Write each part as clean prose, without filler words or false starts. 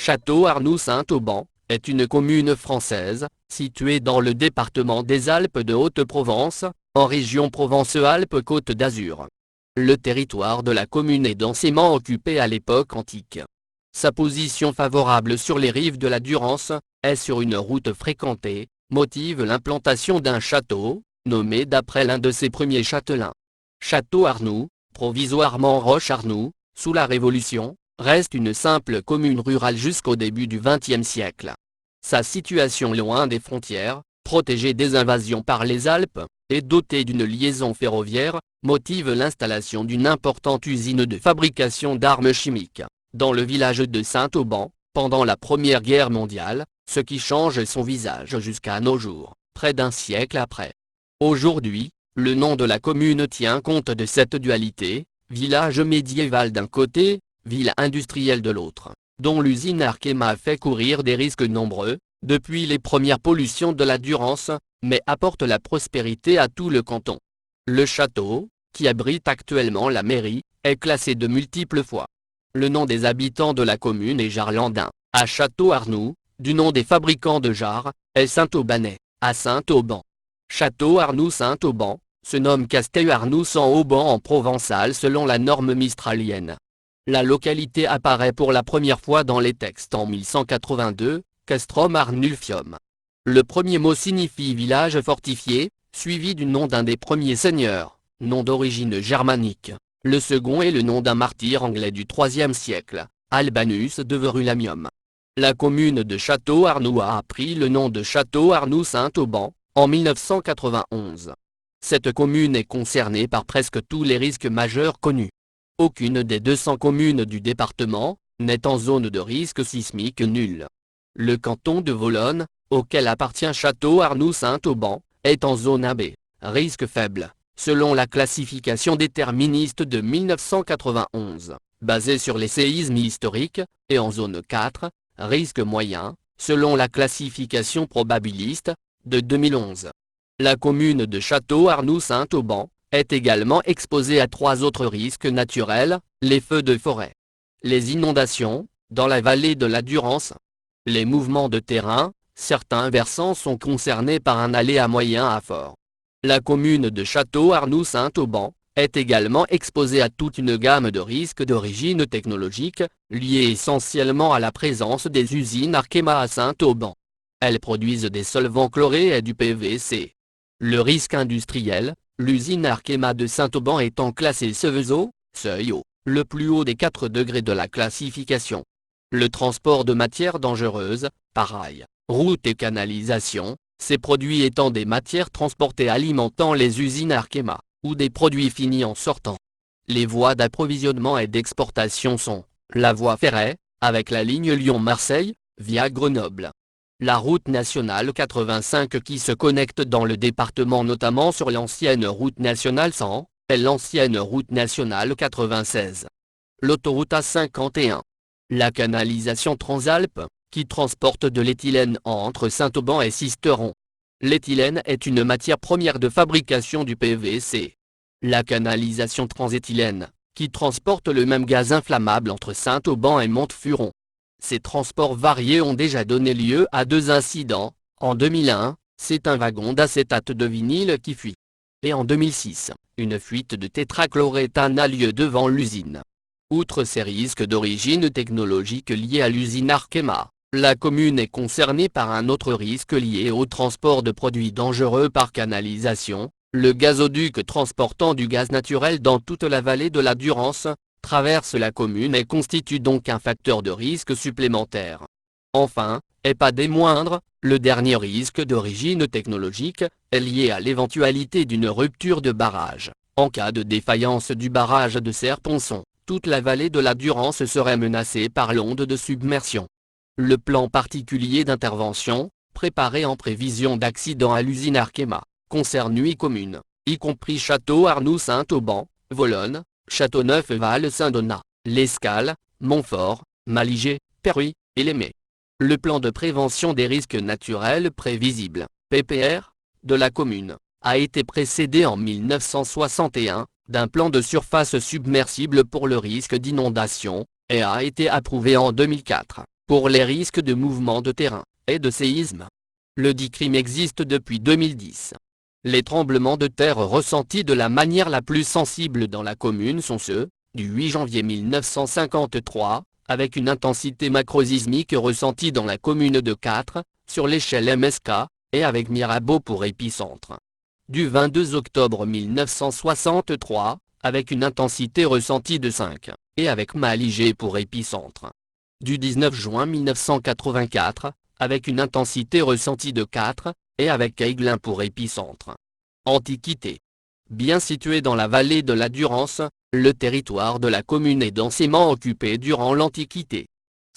Château Arnoux-Saint-Auban est une commune française, située dans le département des Alpes de Haute-Provence, en région Provence-Alpes-Côte d'Azur. Le territoire de la commune est densément occupé à l'époque antique. Sa position favorable sur les rives de la Durance, est sur une route fréquentée, motive l'implantation d'un château, nommé d'après l'un de ses premiers châtelains. Château Arnoux, provisoirement Roche-Arnoux, sous la Révolution, reste une simple commune rurale jusqu'au début du XXe siècle. Sa situation loin des frontières, protégée des invasions par les Alpes, et dotée d'une liaison ferroviaire, motive l'installation d'une importante usine de fabrication d'armes chimiques, dans le village de Saint-Auban, pendant la Première Guerre mondiale, ce qui change son visage jusqu'à nos jours, près d'un siècle après. Aujourd'hui, le nom de la commune tient compte de cette dualité, village médiéval d'un côté, ville industrielle de l'autre, dont l'usine Arkema fait courir des risques nombreux, depuis les premières pollutions de la Durance, mais apporte la prospérité à tout le canton. Le château, qui abrite actuellement la mairie, est classé de multiples fois. Le nom des habitants de la commune est jarlandin, à Château-Arnoux, du nom des fabricants de jarres, est Saint-Aubanais, à Saint-Auban. Château Arnoux-Saint-Auban, se nomme Castel-Arnoux-Saint-Auban en provençal selon la norme mistralienne. La localité apparaît pour la première fois dans les textes en 1182, Castrum Arnulfium. Le premier mot signifie village fortifié, suivi du nom d'un des premiers seigneurs, nom d'origine germanique. Le second est le nom d'un martyr anglais du IIIe siècle, Albanus de Verulamium. La commune de Château-Arnoux a pris le nom de Château Arnoux-Saint-Auban, en 1991. Cette commune est concernée par presque tous les risques majeurs connus. Aucune des 200 communes du département n'est en zone de risque sismique nul. Le canton de Volonne, auquel appartient Château-Arnoux-Saint-Auban, est en zone AB, risque faible, selon la classification déterministe de 1991, basée sur les séismes historiques, et en zone 4, risque moyen, selon la classification probabiliste, de 2011. La commune de Château-Arnoux-Saint-Auban est également exposée à 3 autres risques naturels, les feux de forêt, les inondations, dans la vallée de la Durance, les mouvements de terrain, certains versants sont concernés par un aléa moyen à fort. La commune de Château-Arnoux-Saint-Auban est également exposée à toute une gamme de risques d'origine technologique, liés essentiellement à la présence des usines Arkema à Saint-Auban. Elles produisent des solvants chlorés et du PVC. Le risque industriel, l'usine Arkema de Saint-Auban étant classée Seveso, seuil haut, le plus haut des 4 degrés de la classification. Le transport de matières dangereuses, par rail, route et canalisation, ces produits étant des matières transportées alimentant les usines Arkema, ou des produits finis en sortant. Les voies d'approvisionnement et d'exportation sont, la voie ferrée, avec la ligne Lyon-Marseille, via Grenoble. La route nationale 85 qui se connecte dans le département notamment sur l'ancienne route nationale 100, et l'ancienne route nationale 96. L'autoroute A51. La canalisation Transalpes, qui transporte de l'éthylène entre Saint-Auban et Sisteron. L'éthylène est une matière première de fabrication du PVC. La canalisation transéthylène, qui transporte le même gaz inflammable entre Saint-Auban et Montfuron. Ces transports variés ont déjà donné lieu à 2 incidents. En 2001, c'est un wagon d'acétate de vinyle qui fuit. Et en 2006, une fuite de tétrachloréthane a lieu devant l'usine. Outre ces risques d'origine technologique liés à l'usine Arkema, la commune est concernée par un autre risque lié au transport de produits dangereux par canalisation. Le gazoduc transportant du gaz naturel dans toute la vallée de la Durance traverse la commune et constitue donc un facteur de risque supplémentaire. Enfin, et pas des moindres, le dernier risque d'origine technologique est lié à l'éventualité d'une rupture de barrage. En cas de défaillance du barrage de Serre-Ponçon, toute la vallée de la Durance serait menacée par l'onde de submersion. Le plan particulier d'intervention, préparé en prévision d'accident à l'usine Arkema, concerne 8 communes, y compris Château-Arnoux-Saint-Auban, Volonne, Châteauneuf-Val-Saint-Donat, L'Escale, Montfort, Malijai, Perruy, et Lemay. Le plan de prévention des risques naturels prévisibles, PPR, de la commune, a été précédé en 1961, d'un plan de surface submersible pour le risque d'inondation, et a été approuvé en 2004. pour les risques de mouvements de terrain et de séisme. Le dit crime existe depuis 2010. Les tremblements de terre ressentis de la manière la plus sensible dans la commune sont ceux du 8 janvier 1953, avec une intensité macrosismique ressentie dans la commune de 4, sur l'échelle MSK, et avec Mirabeau pour épicentre. Du 22 octobre 1963, avec une intensité ressentie de 5, et avec Maligé pour épicentre. Du 19 juin 1984, avec une intensité ressentie de 4, et avec Aiglun pour épicentre. Antiquité. Bien situé dans la vallée de la Durance, le territoire de la commune est densément occupé durant l'Antiquité.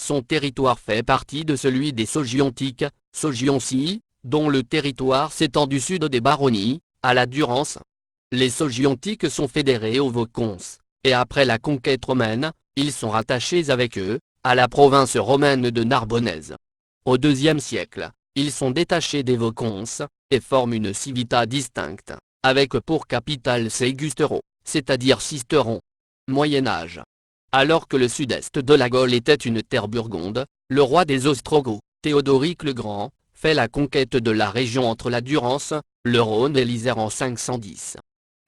Son territoire fait partie de celui des Sogiontiques, Sogioncie, dont le territoire s'étend du sud des Baronnies, à la Durance. Les Sogiontiques sont fédérés aux Vaucons, et après la conquête romaine, ils sont rattachés avec eux, à la province romaine de Narbonnaise. Au IIe siècle, ils sont détachés des Vaucons, et forment une civita distincte, avec pour capitale Segustero, c'est-à-dire Sisteron. Moyen-Âge. Alors que le sud-est de la Gaule était une terre burgonde, le roi des Ostrogoths, Théodoric le Grand, fait la conquête de la région entre la Durance, le Rhône et l'Isère en 510.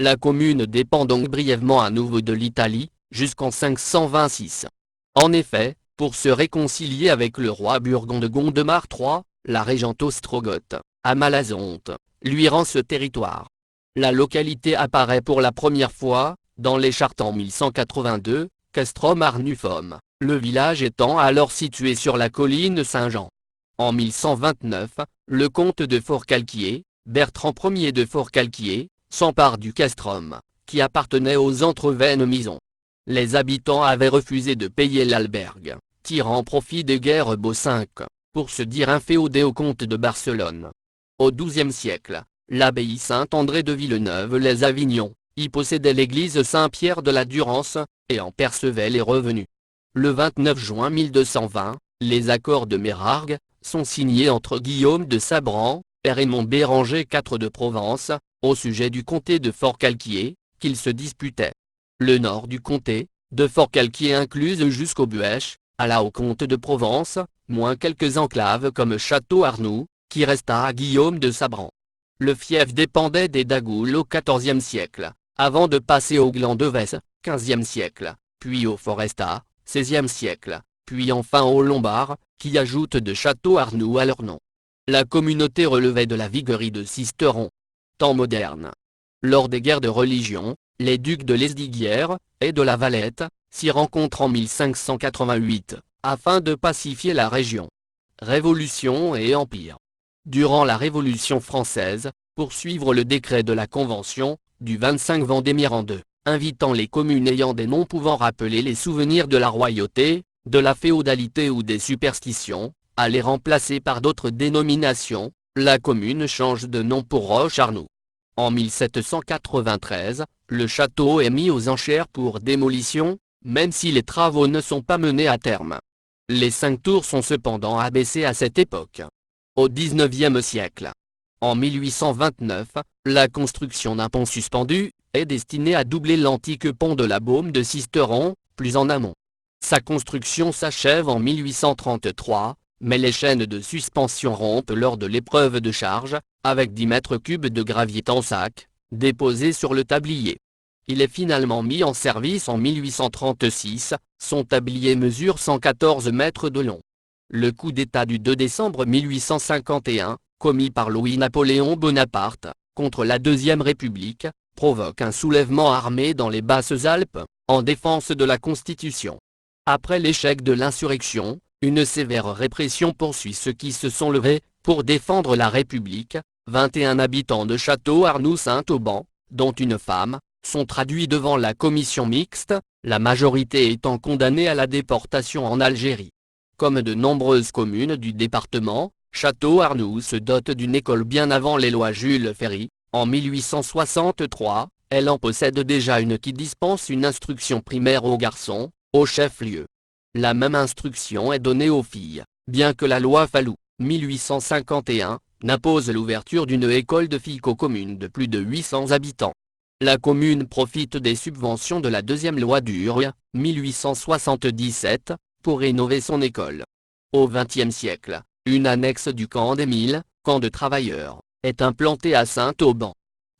La commune dépend donc brièvement à nouveau de l'Italie, jusqu'en 526. En effet, pour se réconcilier avec le roi burgonde Gondemar III, la régente ostrogoth, Amalazonte, lui rend ce territoire. La localité apparaît pour la première fois, dans les chartes en 1182, Castrum Arnufum, le village étant alors situé sur la colline Saint-Jean. En 1129, le comte de Forcalquier, Bertrand Ier de Forcalquier, s'empare du castrum, qui appartenait aux Entrevennes-Misons. Les habitants avaient refusé de payer l'albergue, tirant profit des guerres Beaux V, pour se dire inféodés au comte de Barcelone. Au XIIe siècle, l'abbaye Saint-André de Villeneuve-les-Avignon y possédait l'église Saint-Pierre de la Durance, et en percevait les revenus. Le 29 juin 1220, les accords de Mérargues sont signés entre Guillaume de Sabran et Raymond Béranger IV de Provence, au sujet du comté de Forcalquier, qu'ils se disputaient. Le nord du comté, de Forcalquier incluse jusqu'au Buëch, alla au comte de Provence, moins quelques enclaves comme Château-Arnoux, qui resta à Guillaume de Sabran. Le fief dépendait des Dagoules au XIVe siècle, avant de passer au Gland de Vesse, XVe siècle, puis au Foresta, XVIe siècle, puis enfin aux Lombards, qui ajoutent de Château-Arnoux à leur nom. La communauté relevait de la viguerie de Sisteron. Temps moderne. Lors des guerres de religion, les ducs de Lesdiguières et de la Valette s'y rencontrent en 1588, afin de pacifier la région. Révolution et Empire. Durant la Révolution française, pour suivre le décret de la Convention, du 25 Vendémiaire en 2, invitant les communes ayant des noms pouvant rappeler les souvenirs de la royauté, de la féodalité ou des superstitions, à les remplacer par d'autres dénominations, la commune change de nom pour Roche-Arnoux. En 1793, le château est mis aux enchères pour démolition, même si les travaux ne sont pas menés à terme. Les 5 tours sont cependant abaissées à cette époque. Au XIXe siècle. En 1829, la construction d'un pont suspendu est destinée à doubler l'antique pont de la Baume de Sisteron, plus en amont. Sa construction s'achève en 1833, mais les chaînes de suspension rompent lors de l'épreuve de charge, avec 10 mètres cubes de gravier en sac, déposés sur le tablier. Il est finalement mis en service en 1836, son tablier mesure 114 mètres de long. Le coup d'État du 2 décembre 1851, commis par Louis-Napoléon Bonaparte, contre la Deuxième République, provoque un soulèvement armé dans les Basses-Alpes, en défense de la Constitution. Après l'échec de l'insurrection, une sévère répression poursuit ceux qui se sont levés, pour défendre la République. 21 habitants de Château-Arnoux-Saint-Auban, dont une femme, sont traduits devant la commission mixte, la majorité étant condamnée à la déportation en Algérie. Comme de nombreuses communes du département, Château-Arnoux se dote d'une école bien avant les lois Jules Ferry. En 1863, elle en possède déjà une qui dispense une instruction primaire aux garçons, au chef-lieu. La même instruction est donnée aux filles, bien que la loi Fallou, 1851, n'impose l'ouverture d'une école de filles qu'aux communes de plus de 800 habitants. La commune profite des subventions de la deuxième loi d'Urieu, 1877, pour rénover son école. Au XXe siècle, une annexe du camp des Milles, camp de travailleurs, est implantée à Saint-Auban.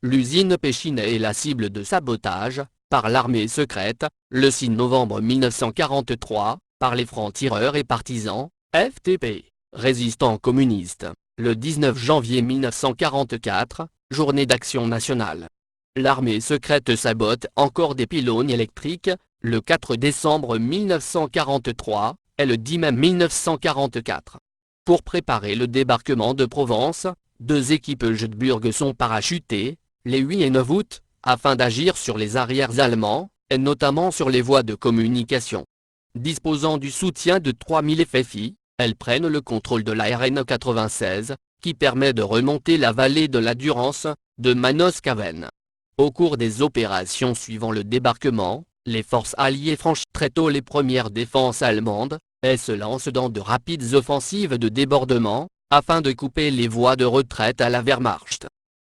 L'usine Péchinet est la cible de sabotage, par l'armée secrète, le 6 novembre 1943, par les francs-tireurs et partisans, FTP, résistants communistes, le 19 janvier 1944, journée d'action nationale. L'armée secrète sabote encore des pylônes électriques, le 4 décembre 1943, et le 10 mai 1944. Pour préparer le débarquement de Provence, 2 équipes Jüterbürg sont parachutées, les 8 et 9 août, afin d'agir sur les arrières allemands, et notamment sur les voies de communication. Disposant du soutien de 3000 FFI, elles prennent le contrôle de la RN 96, qui permet de remonter la vallée de la Durance, de Manoscaven. Au cours des opérations suivant le débarquement, les forces alliées franchissent très tôt les premières défenses allemandes, et se lancent dans de rapides offensives de débordement, afin de couper les voies de retraite à la Wehrmacht.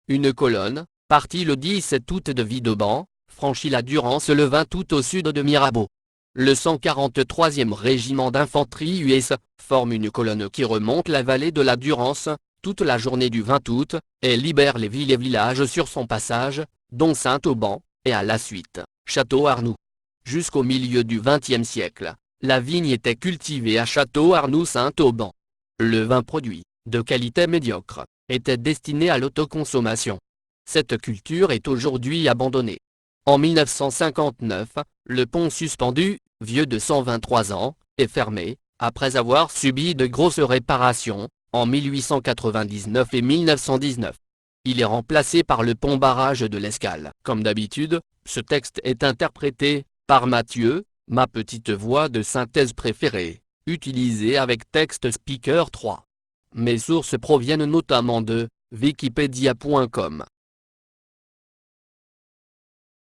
Une colonne, partie le 17 août de Vidauban, franchit la Durance le 20 août au sud de Mirabeau. Le 143e régiment d'infanterie US forme une colonne qui remonte la vallée de la Durance, toute la journée du 20 août, et libère les villes et villages sur son passage, dont Saint-Auban, et à la suite, Château-Arnoux. Jusqu'au milieu du XXe siècle, la vigne était cultivée à Château-Arnoux-Saint-Auban. Le vin produit, de qualité médiocre, était destiné à l'autoconsommation. Cette culture est aujourd'hui abandonnée. En 1959, le pont suspendu, vieux de 123 ans, est fermé, après avoir subi de grosses réparations, en 1899 et 1919. Il est remplacé par le pont-barrage de l'Escale. Comme d'habitude, ce texte est interprété par Mathieu, ma petite voix de synthèse préférée, utilisée avec Text Speaker 3. Mes sources proviennent notamment de Wikipedia.com.